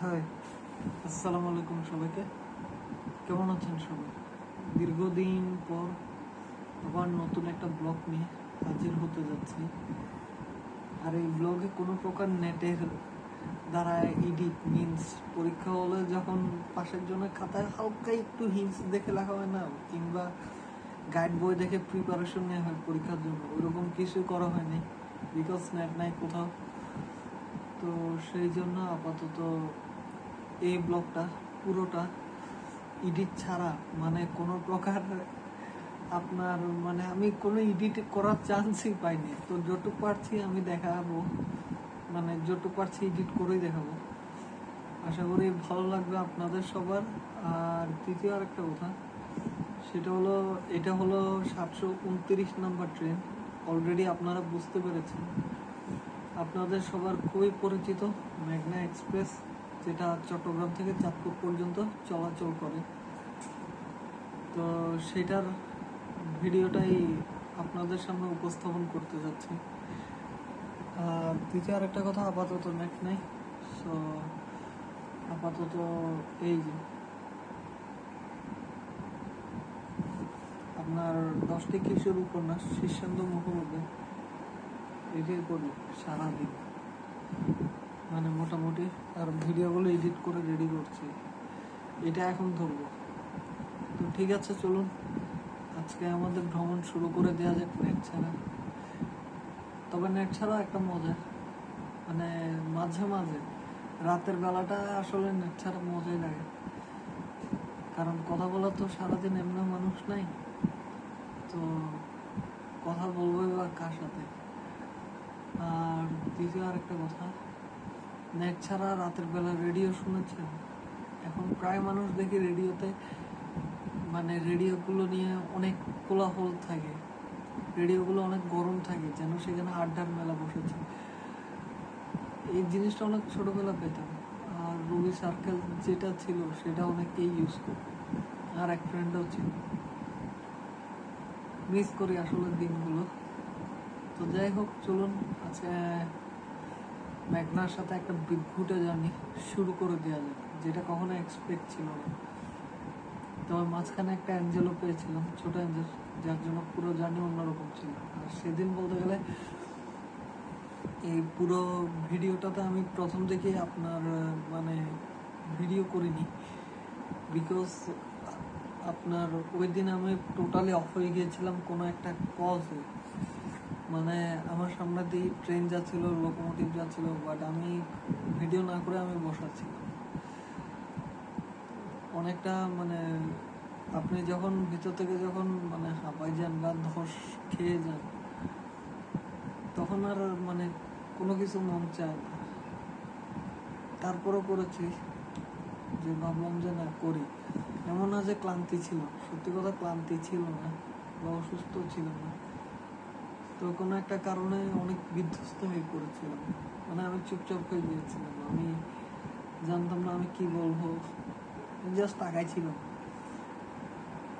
High, আসসালামু আলাইকুম সবাইকে। কেমন আছেন সবাই? দীর্ঘদিন পর আবার নতুন একটা ব্লগ নিয়ে হাজির হতে যাচ্ছি। আর এই ব্লগে কোনো প্রকার নেটের দ্বারা এডিট মিনস পরীক্ষা হলে যখন পাশের জন্য খাতায় হালকা একটু হিন্টস দেখে লেখা হয় না, কিংবা গাইড বই দেখে প্রিপারেশন নেওয়া হয় পরীক্ষার জন্য, ওইরকম কিছু করা হয়নি বিকজ নেট নাই কোথাও। তো সেই জন্য আপাতত এই ব্লগটা পুরোটা এডিট ছাড়া, মানে কোনো প্রকার আপনার আমি কোনো এডিট করার চান্সই পাইনি। তো যতটুকু পারছি আমি দেখাবো, যতটুকু পারছি এডিট করেই দেখাবো। আশা করি ভালো লাগবে আপনাদের সবার। আর দ্বিতীয় আরেকটা কথা, সেটা হলো এটা হলো 729 নম্বর ট্রেন। অলরেডি আপনারা বুঝতে পেরেছেন, আপনাদের সবার খুবই পরিচিত মেঘনা এক্সপ্রেস, যেটা চট্টগ্রাম থেকে চাঁদপুর পর্যন্ত চলাচল করে। তো সেটার ভিডিওটাই আপনাদের সামনে উপস্থাপন করতে যাচ্ছি। আর দ্বিতীয় আরেকটা কথা, আপাতত নেট নেই। সো আপাতত এই যে আপনার 10টি কিশোর উপন্যাস শীর্ষেন্দু মুখোপাধ্যায়, এটাই করি সারাদিন, মোটামুটি। আর ভিডিওগুলো এডিট করে রেডি করছি, এটা এখন ধরবো। তো ঠিক আছে, চলুন আজকে আমাদের ভ্রমণ শুরু করে দেওয়া যাক নেট ছাড়া। তবে নেট ছাড়া একটা মজা, মাঝে মাঝে রাতের বেলাটা আসলে নেট ছাড়া মজাই লাগে, কারণ কথা বলা তো সারাদিন এমনি মানুষ নাই, তো কথা বলবো বা কার সাথে। আর দ্বিতীয় আরেকটা কথা, নেট ছাড়া রাতের বেলা রেডিও শুনেছেন? এখন প্রায় মানুষ দেখি রেডিওতে রেডিওগুলো নিয়ে অনেক কোলাহল থাকে, রেডিওগুলো অনেক গরম থাকে, যেন সেখানে আড্ডার মেলা বসেছে। এই জিনিসটা অনেক ছোটবেলা পেতাম। আর রবি সার্কেল যেটা ছিল সেটা অনেকেই ইউজ করত, আর এক ফ্রেন্ডও ছিল। মিস করি আসলে দিনগুলো। তো যাই হোক, চলুন আজকে মেঘনার সাথে একটা বিদ্ঘুটে জার্নি শুরু করে দেওয়া যায়, যেটা কখনো এক্সপেক্ট ছিল না। তবে মাঝখানে একটা অ্যাঞ্জেলও পেয়েছিলাম, ছোট অ্যাঞ্জেল, যার জন্য পুরো জার্নি অন্যরকম ছিল। আর সেদিন বলতে গেলে এই পুরো ভিডিওটাতে আমি প্রথম থেকে আপনার ভিডিও করিনি, বিকজ আপনার ওই দিন আমি টোটালি অফ হয়ে গিয়েছিলাম কোনো একটা কজে। আমার সামনে দিয়ে ট্রেন যাচ্ছিল, লোকোমোটিভ যাচ্ছিল, বাট আমি ভিডিও না করে আমি বসাচ্ছিলাম। অনেকটা আপনি যখন ভিতর থেকে যখন হাঁপাই যান বা ধস খেয়ে যান, তখন আর কোনো কিছু মন চায় না। তারপরও করেছি, যে ভাবলাম যে না করি। এমন না যে ক্লান্তি ছিল, সত্যি কথা ক্লান্তি ছিল না বা অসুস্থ ছিল না, তো কোনো একটা কারণে অনেক বিধ্বস্ত হয়ে পড়েছিলাম। আমি চুপচাপ হয়ে গিয়েছিলাম, আমি জানতাম না আমি কি বলবো, জাস্ট তাকাইছিলাম।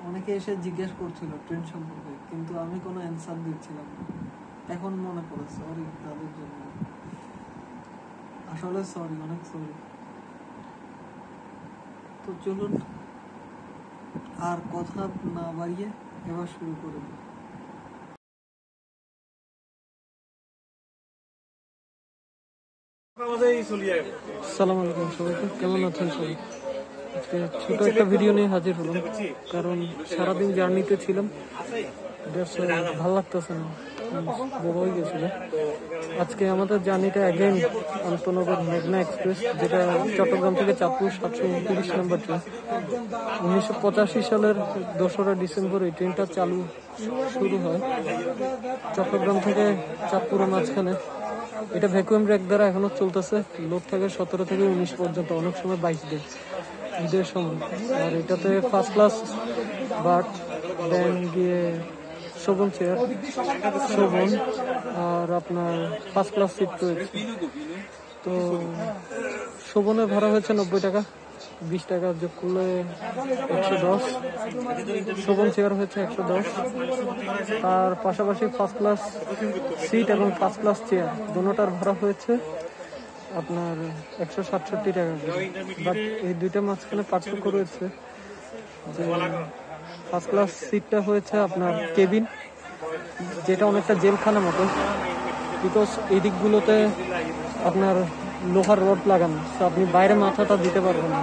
অনেকে এসে জিজ্ঞেস করছিল ট্রেন সম্পর্কে, কিন্তু আমি কোনো অ্যান্সার দিচ্ছিলাম না। এখন মনে পড়ে, সরি তাদের জন্য, আসলে সরি, অনেক সরি। তো চলুন আর কথা না বাড়িয়ে এবার শুরু করে দিই। আসসালামু আলাইকুম সবাইকে, কেমন আছেন সবাই? আজকে ছোট একটা ভিডিও নিয়ে হাজির হলাম, কারণ সারাদিন জার্নিতে ছিলাম, ভালো লাগতেছে না, বড় হয়ে গেছিল। আজকে আমাদের জার্নিটা অ্যাগেন আন্তনগর মেঘনা এক্সপ্রেস, যেটা চট্টগ্রাম থেকে চাঁদপুর 729 নম্বর ট্রেন। 1985 সালের 2রা ডিসেম্বর এই ট্রেনটা শুরু হয় চট্টগ্রাম থেকে চাঁদপুরের মাঝখানে। এটা ভ্যাকুয়াম ব্রেক দ্বারা এখনো চলতেছে, লোড থাকে 17 থেকে 19 পর্যন্ত, অনেক সময় 22 দিন ঈদের সময়। আর এটাতে ফার্স্ট ক্লাস বার্থ, দেন গিয়ে শোভন চেয়ার, শোভন, আর আপনার ফার্স্ট ক্লাস সিট রয়েছে। তো শোভনের ভাড়া হয়েছে 90 টাকা, 20 টাকা যোগ করলে 110। শোভন চেয়ার হয়েছে 110। তার পাশাপাশি ফার্স্ট ক্লাস সিট এবং ফার্স্ট ক্লাস চেয়ার দুটোটার ভাড়া হয়েছে আপনার 167 টাকা করে। বাট এই দুইটা মাঝখানে পার্থক্য রয়েছে যে ফার্স্ট ক্লাস সিটটা হয়েছে আপনার কেবিন, যেটা অনেকটা জেলখানা মতো, বিকজ এই দিকগুলোতে আপনার লোহার রড লাগানো, তো আপনি বাইরে মাথাটা দিতে পারবেন না।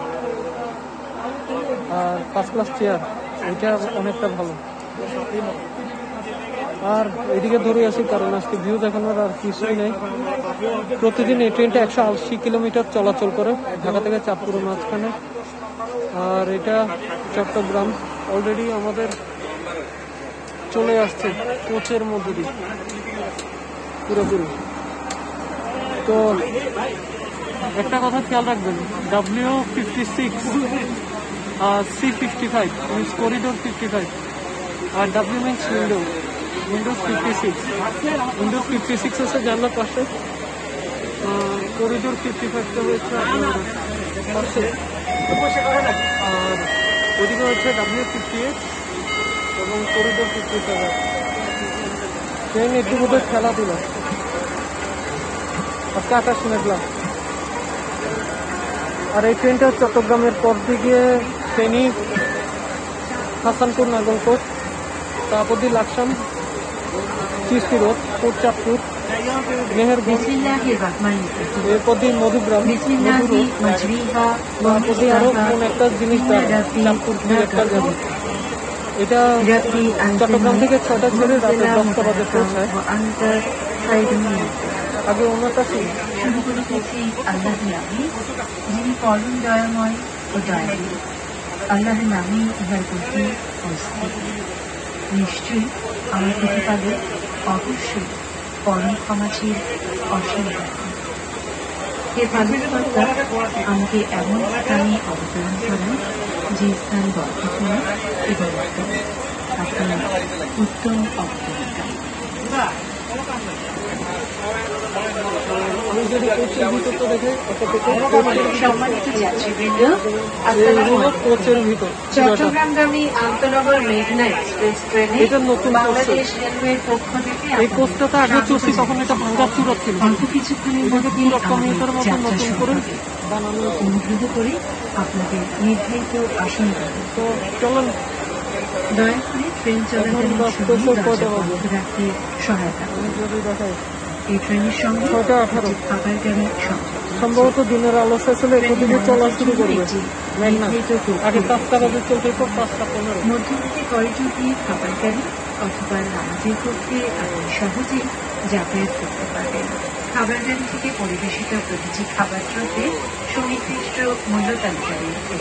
আর ফার্স্ট ক্লাস চেয়ার এটা অনেকটা ভালো। আর এদিকে ধরে আসি কারণ আজকে ভিউ দেখানোর আর কিছুই নেই। প্রতিদিন এই ট্রেনটা 180 কিলোমিটার চলাচল করে ঢাকা থেকে চাঁদপুরের মাঝখানে। আর এটা চট্টগ্রাম অলরেডি আমাদের চলে আসছে কোচের মধ্যে দিয়ে পুরোপুরি। তো একটা কথা খেয়াল রাখবেন, W56 C55 মিনস করিডোর 55, আর W মিনস উইন্ডোজ 56। উইন্ডোজ 56 হচ্ছে জানলার পাশে, করিডোর 55টা হচ্ছে আপনার পাশে, আর ওদিকে হচ্ছে W58 এবং করিডোর 57। ট্রেন একটু বোধহয় খেলাধুলা। আজকে আকাশ মেঘলা। আর এই ট্রেনটা চট্টগ্রামের পর দিকে ফেনী, হাসানপুর, নাগলকোট, তারপর দিয়ে লাকসাম, চিস্তি রোড, কোট চাঁদপুর, মেহেরগঞ্জ, এরপর দিয়ে মধুগ্রাম, তারপর দিয়ে আরো কোন একটা জিনিস চাঁদপুর একটা যাবে। এটা চট্টগ্রাম থেকে 6টা ছেড়ে রাতে 10টা বাজে পৌঁছায়। আগে ওনারটা ছিল শুরু করিতেছি আল্লাহর নামে, যিনি পরম দয়াময় ও দয়ালু। আল্লাহর নামে ইহার গতি ও স্থিতি। নিশ্চয়ই আমার প্রতিপাদক অবশ্যই পরম ক্ষমাশীল, অসীম দয়ালু। হে পালনকর্তা, আমাকে এমন স্থানে অবতরণ করেন যে স্থান বর্ধিত এবং আপনি উত্তম অবতরণকারী। সম্মানিত যাত্রীবৃন্দ, চট্টগ্রামগামী আন্তনগর মেঘনা এক্সপ্রেস ট্রেনে বাংলাদেশ রেলওয়ের পক্ষ থেকে অল্প কিছুক্ষণের মধ্যে অনুগ্রহ করে আপনাদের নির্ধারিত আসন তো চলুন দয়া করে ট্রেন চলাকালীন বন্ধ রাখতে সহায়তা করুন। এই ট্রেনের সঙ্গে খাবার গাড়ি সম্ভবত দিনের আলো শেষ হলে এদিকে চলা শুরু করবে। আগে 5টা বাজে চলতে 5:15। মধ্যবর্তী করিডোর দিয়ে খাবার গাড়ি অথবা নামাজের পক্ষে আপনি সহজেই যাতায়াত করতে পারবেন। খাবার গাড়ি থেকে পরিবেশিত প্রতিটি খাবার দ্রব্যে সুনির্দিষ্ট মূল্য তালিকা রয়েছে।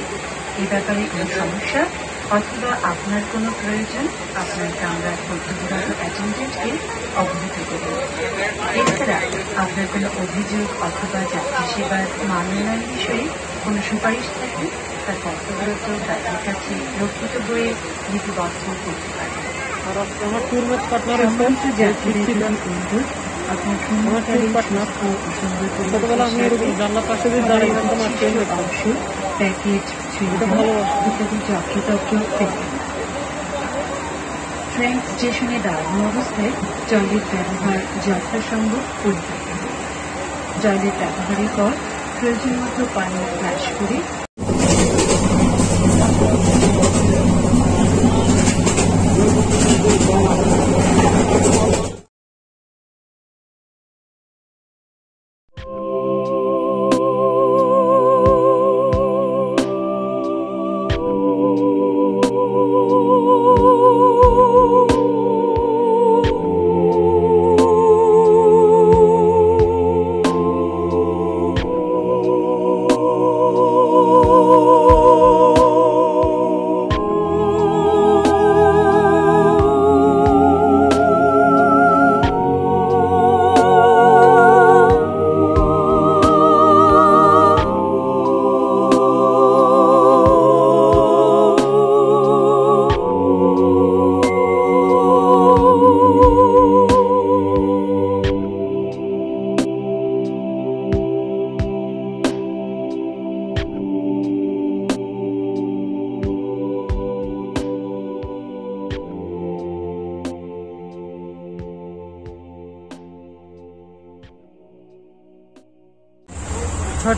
এ ব্যাপারে কোনো সমস্যা অথবা আপনার কোনো প্রয়োজন আপনার কামরার কর্তব্যরত অ্যাটেন্ডেন্টকে অবহিত করুন। এছাড়া আপনার কোনো অভিযোগ অথবা যাত্রী সেবার মানোন্নয়ন বিষয়ে কোনো সুপারিশ থাকলে তার কর্তব্যরত তাদের কাছে রক্ষিত বইয়ে লিপিবদ্ধ করতে পারেন। আর আমার ট্যুরমেট পার্টনার আপনার ছোটবেলা আমি এরকম জানলার পাশে দিয়ে দাঁড়িয়ে থাকতাম আর ট্রেন অংশ প্যাকেজ ইত্যাদি যত্রতত্র ট্রেন স্টেশনে দাঁড়ানো অবস্থায় জলের ব্যবহার যথাসম্ভব করে থাকতে হবে। জলের ব্যবহারের পর প্রয়োজন মতো পানি ফ্ল্যাশ করে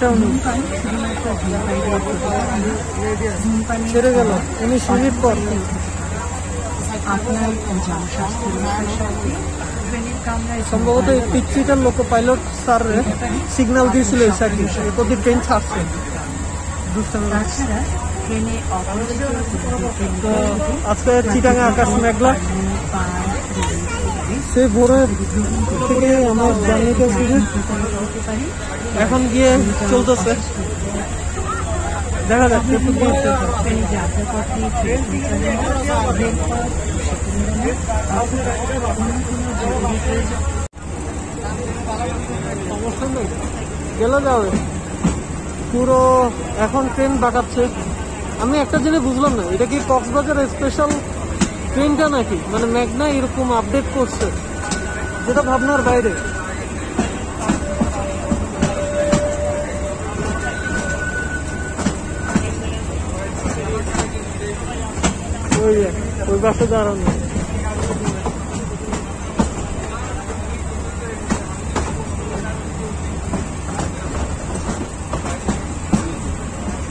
ধূমপান শুধুমাত্র ধূমপায়ীদের ক্ষতিকর না, ধূমপানের ছেড়ে গেল 19 মিনিট পর। আপনার ও জনস্বাস্থ্যের সাথে ট্রেনের কামরায় সম্ভবত এই পিচ্ছিটার লোক পাইলট স্যার সিগন্যাল দিয়েছিল এই সাইডে এরপর ট্রেন ছাড়ছে। তাছাড়া ট্রেনে তো আজকে চিটাগাং আকাশ মেঘলা, সে ভোরে থেকে আমার জার্নিটা শুরু, এখন গিয়ে চলতেছে, দেখা যাচ্ছে সমস্যা নেই, গেলে যাবে পুরো। এখন ট্রেন বাঁকাচ্ছে। আমি একটা জিনিস বুঝলাম না, এটা কি কক্সবাজার স্পেশাল ট্রেনটা নাকি, মানে মেঘনা এরকম আপডেট করছে, যেটা ভাবনার বাইরে। ওই বাসে দাঁড়ানো,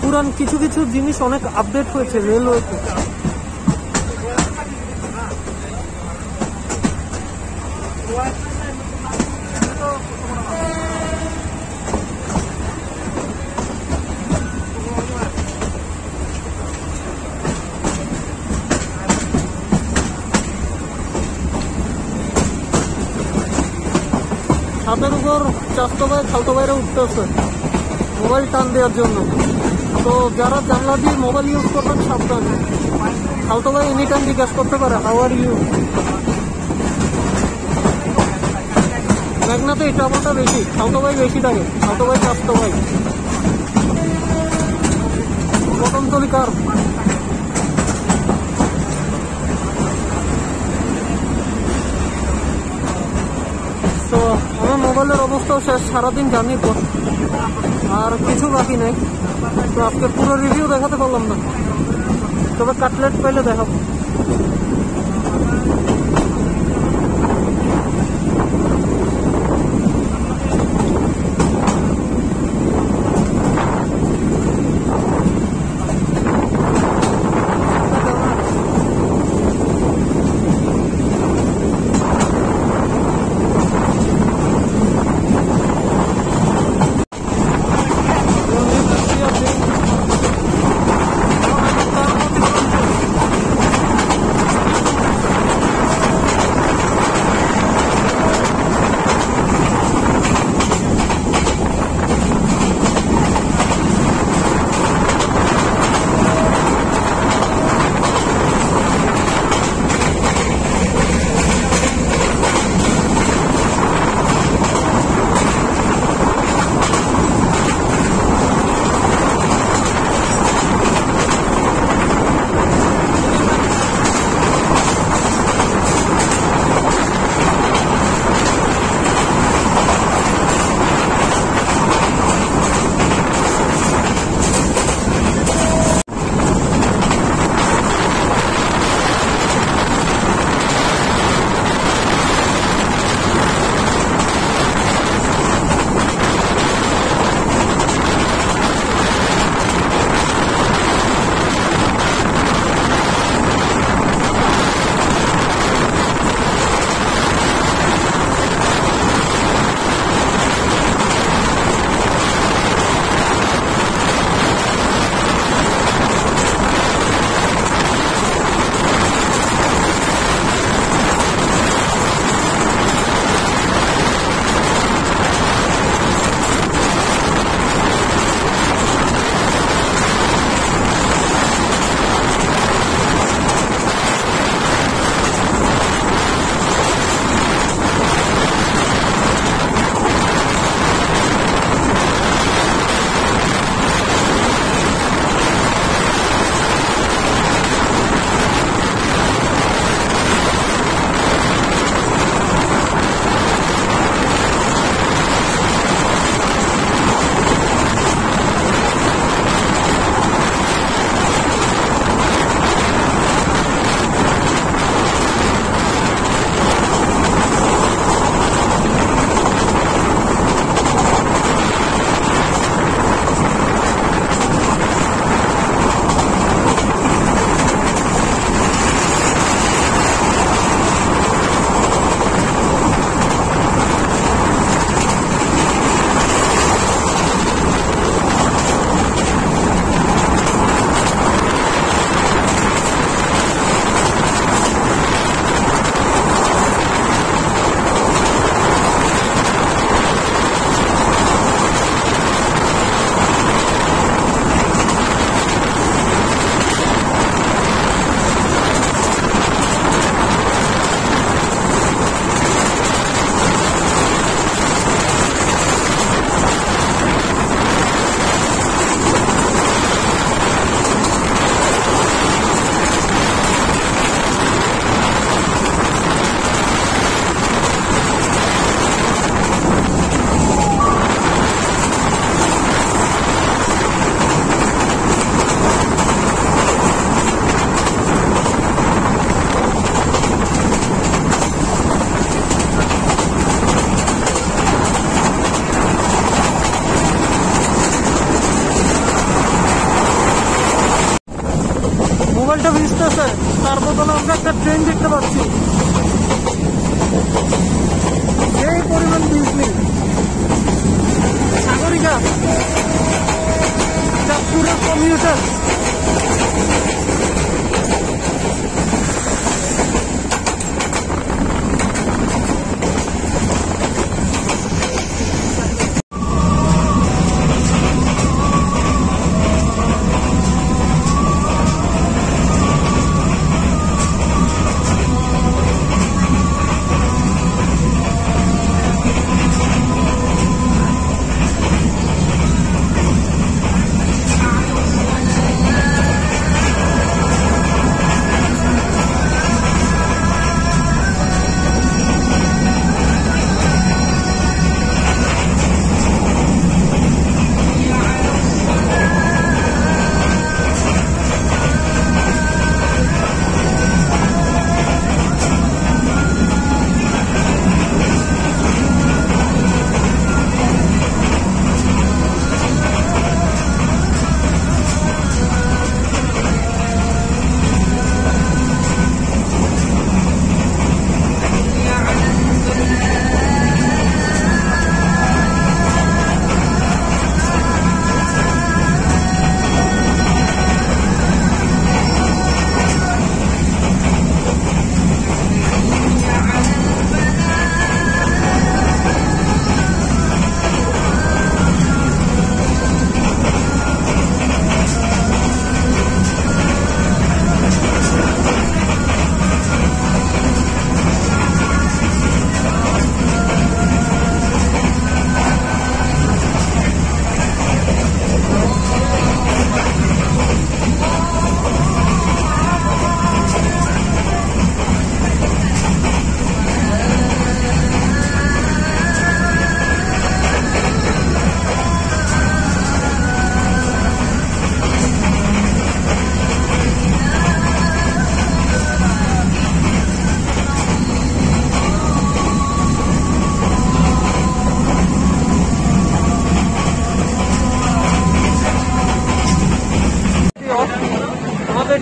পুরান কিছু কিছু জিনিস অনেক আপডেট হয়েছে রেলওয়েতে। ছাদের উপর চাষতো ভাই খালতো ভাইরা উঠতেছে মোবাইল টান দেওয়ার জন্য। তো যারা জানলা দিয়ে মোবাইল ইউজ করবেন সাবধান। খালতো ভাই এনি টাইম জিজ্ঞাসা করতে পারে হাউ আর ইউ। মেঘনাতে এই ট্রাভেলটা বেশি, খালতো ভাই বেশি থাকে, খালতো ভাই চাষতো ভাই। বটনতলি কার তো আমার মোবাইলের অবস্থাও শেষ, সারাদিন জার্নির পর আর কিছু বাকি নেই। তো আজকে পুরো রিভিউ দেখাতে পারলাম না, তবে কাটলেট পাইলে দেখাবো। মোবাইলটা ভিজতেছে, তার বদলে আমরা একটা ট্রেন দেখতে পাচ্ছি। এই পরিমাণ বিজলি সাগরিকা চাঁদপুরের কমিউটার।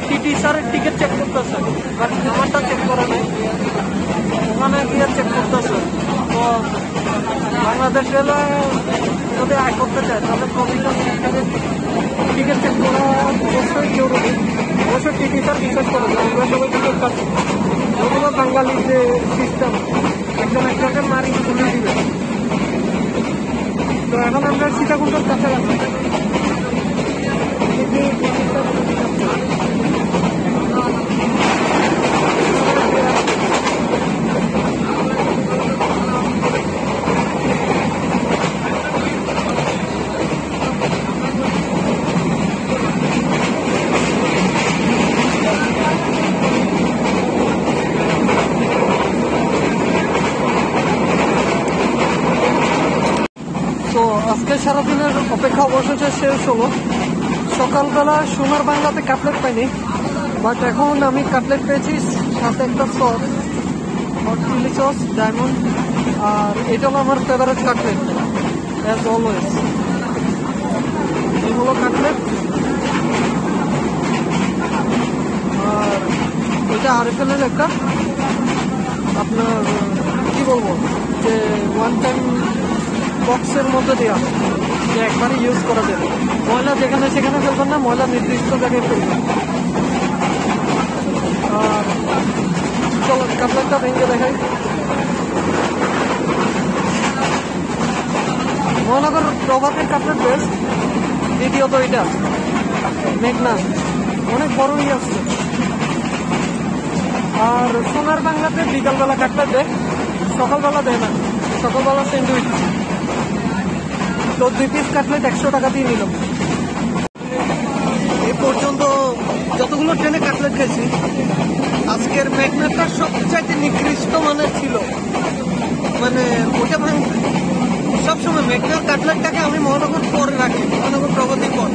টিটি স্যারের টিকিট চেক করতেছে, বাট আমারটা চেক করা নাই, ওখানে গিয়ে চেক করতেছে। তো বাংলাদেশ রেলওয়ে যদি আয় করতে চায় তাহলে প্রভিশন সেন্টারের টিকিট চেক করা অবশ্যই জরুরি। অবশ্যই টিটি স্যার বিশেষ করে আমরা সবাই টিকিট পাচ্ছি, যদিও বাঙালির যে সিস্টেম একজন একজনকে মারি তুলে দিবে। তো এখন আমরা সীতাকুণ্ডের কাছাকাছি। তো আজকে সারাদিনের অপেক্ষা অবশেষে শেষ হলো। সকালবেলা সোনার বাংলাতে কাটলেট পাইনি, বাট এখন আমি কাটলেট পেয়েছি, সাথে একটা sauce, hot chili sauce, diamond, আর এটা হলো আমার ফেভারিট কাটলেট অ্যাজ অলওয়েজ। এই হলো কাটলেট, আর এটা আরএফএলের একটা আপনার কি বলবো যে ওয়ান টাইম বক্সের মধ্যে দেওয়া, যে একবারই ইউজ করা যাবে। ময়লা যেখানে সেখানে ফেলবেন না, ময়লা নির্দিষ্ট জায়গায় ফেলবেন। আর চলো কাটলেটটা ভেঙে দেখাই। মহানগর প্রভাতের কাটলেট বেস্ট। দ্বিতীয়ত এটা মেঘনা, অনেক বড়ই আসছে। আর সোনার বাংলাতে বিকালবেলা কাটলেট দেয়, সকালবেলা দেয় না, সকালবেলা স্যান্ডউইচ। তো 2 পিস কাটলেট 100 টাকা দিয়ে নিলাম। এই পর্যন্ত যতগুলো ট্রেনে কাটলেট খেয়েছি, আজকের মেঘনাটা সবচাইতে নিকৃষ্ট মানের ছিল। মানে ওটা সবসময় মেঘনার কাটলেটটাকে আমি মহানগর পরে রাখি, মহানগর প্রগতির পর,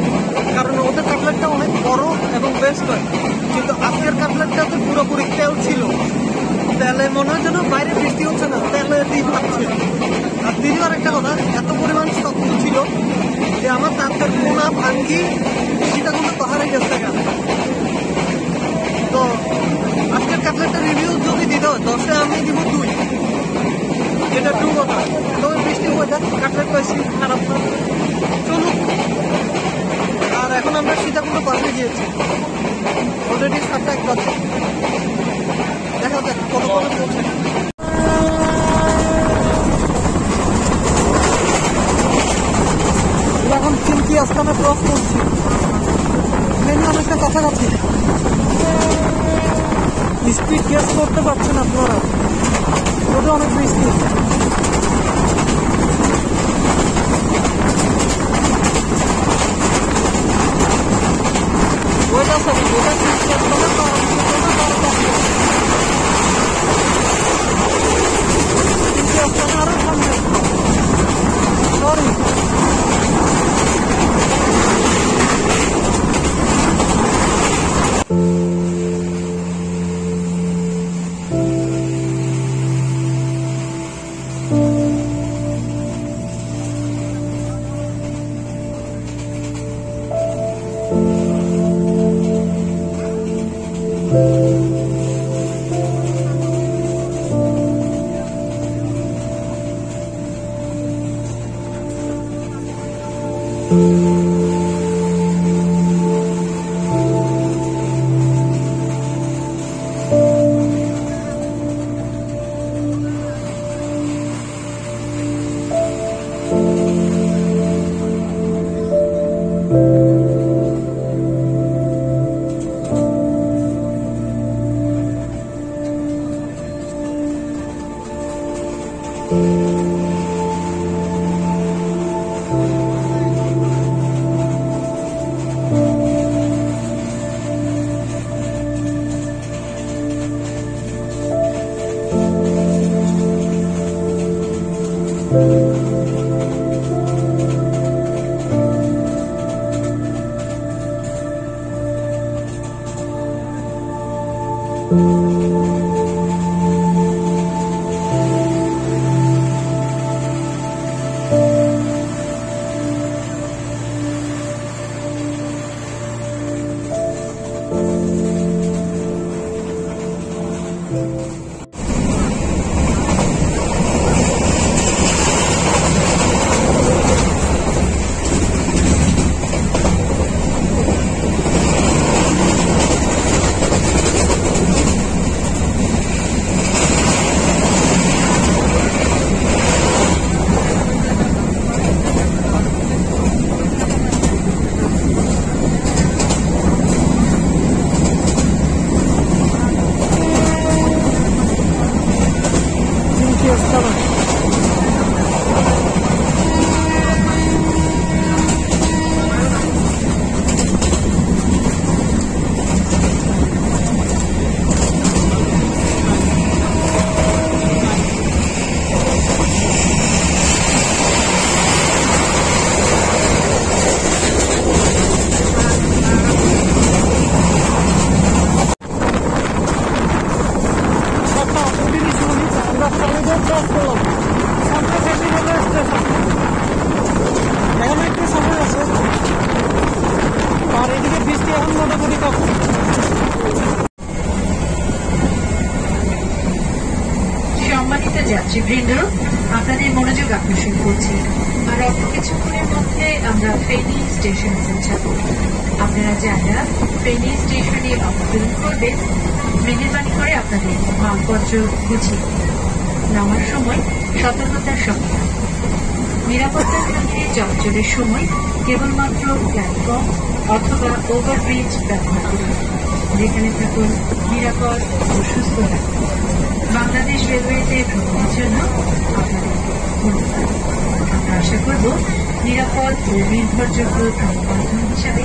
কারণ ওদের কাটলেটটা অনেক বড় এবং বেস্ট হয়। কিন্তু আজকের কাটলেটটা তো পুরোপুরি তেল ছিল, তেলে মনে হয় যেন বাইরে বৃষ্টি হচ্ছে না, তেলে দিন পাচ্ছে। আর দ্বিতীয় একটা কথা, এত পরিমাণ শক্ত ছিল যে আমার দাঁতের কোনা ভাঙ্গি সীতাকুণ্ড পাহাড়ে গেছে। তো আজকের কাটলেটটা রিভিউ যদি দিতে হয় 10-এ আমি দিব 2, যেটা ট্রু কথা। তবে বৃষ্টি ওয়েদার, কাটলেট পাইছি খারাপ না, চলুক। আর এখন আমরা সীতাকুণ্ড পার্কে গিয়েছি, অলরেডি 7টা 1 বাজে। দেখা যাক কত পৌঁছে। এখন চিমকি আস্তানা ক্রস করছি, প্লেনে অনেকটা কাছাকাছি। স্পিড গেস করতে পারছেন আপনারা, ওটা অনেক বৃষ্টি। ওইটা সরি, ওটা চিমকি আস্তানা চিমকি আস্তানা আরো সামনে, সরি। সম্মানিত যাত্রীবৃন্দ, আপনাদের মনোযোগ আকর্ষণ করছি। আর অল্প কিছুক্ষণের মধ্যে আমরা ফেনী স্টেশনে পৌঁছাবো। আপনারা যারা ফেনী স্টেশনে অবতরণ করবেন, মেহেরবানি করে আপনাদের মালপত্র গুছিয়ে নামার সময় সতর্কতার সঙ্গে নিরাপত্তার সঙ্গে চলাচলের সময় কেবলমাত্র প্ল্যাটফর্ম অথবা ওভারব্রিজ ব্যবহার করুন। যেখানে থাকুন নিরাপদ ও সুস্থ থাকুন। বাংলাদেশ রেলওয়েতে ভ্রমণের জন্য আপনাদের ধন্যবাদ। আমরা আশা করব নিরাপদ ও নির্ভরযোগ্য গণমাধ্যম হিসাবে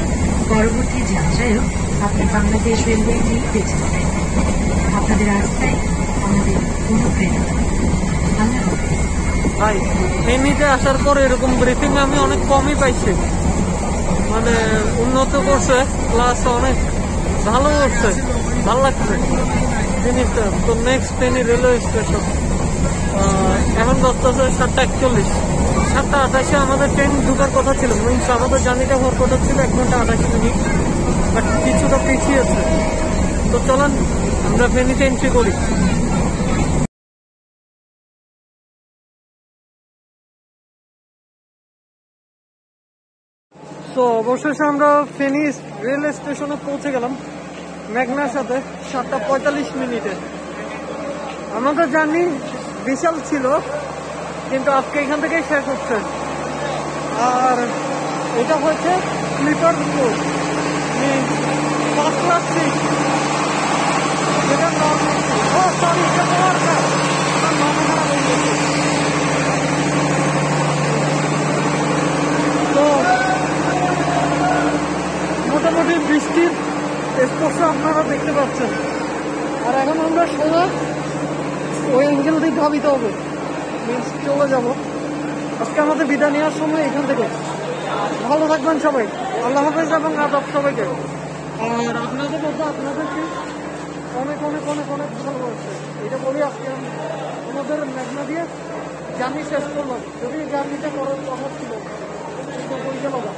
পরবর্তী যাত্রায়ও আপনি বাংলাদেশ রেলওয়েটি বেছে নেবেন। আপনাদের আস্থায় আমাদের অনুপ্রেরণা। আল্লাহ হাফেজ। ভাই, ফেনীতে আসার পর এরকম ব্রিফিং আমি অনেক কমই পাইছি, মানে উন্নত করছে, প্লাস অনেক ভালো করছে, ভালো লাগছে জিনিসটা। তো নেক্সট ফেনী রেলওয়ে স্টেশন, এখন বাজতেছে 7:41, 7:28 আমাদের ট্রেন ঢুকার কথা ছিল, মিনস আমাদের জার্নিটা হওয়ার কথা ছিল 1 ঘন্টা 28 মিনিট, বাট কিছুটা পিছিয়েছে। তো চলুন আমরা ফেনীতে এন্ট্রি করি। তো অবশেষে আমরা ফেনী রেল স্টেশনে পৌঁছে গেলাম মেঘনার সাথে 7:45 আমাদের জার্নি বিশাল ছিল, কিন্তু আজকে এখান থেকেই শেষ হচ্ছে। আর এটা হচ্ছে sleeper coach, first class seat, যেটা সরি তো মোটামুটি বৃষ্টির স্পর্শ আপনারা দেখতে পাচ্ছেন। আর এখন আমরা সোজা ওই অ্যাঙ্গেল দিয়ে ধাবিত হবে, চলে যাব। আজকে আমাদের বিদায় নেওয়ার সময় এখান থেকে। ভালো থাকবেন সবাই, আল্লাহ হাফেজ এবং আদাব সবাইকে। আর আপনাদের মধ্যে আপনাদেরকে অনেক অনেক অনেক অনেক ভালোবাসছে, এটা বলি আজকে আমাদের মেঘনা দিয়ে জার্নি শেষ করলাম। যদি জার্নিটা করার কথা ছিল কিন্তু বই গেল না।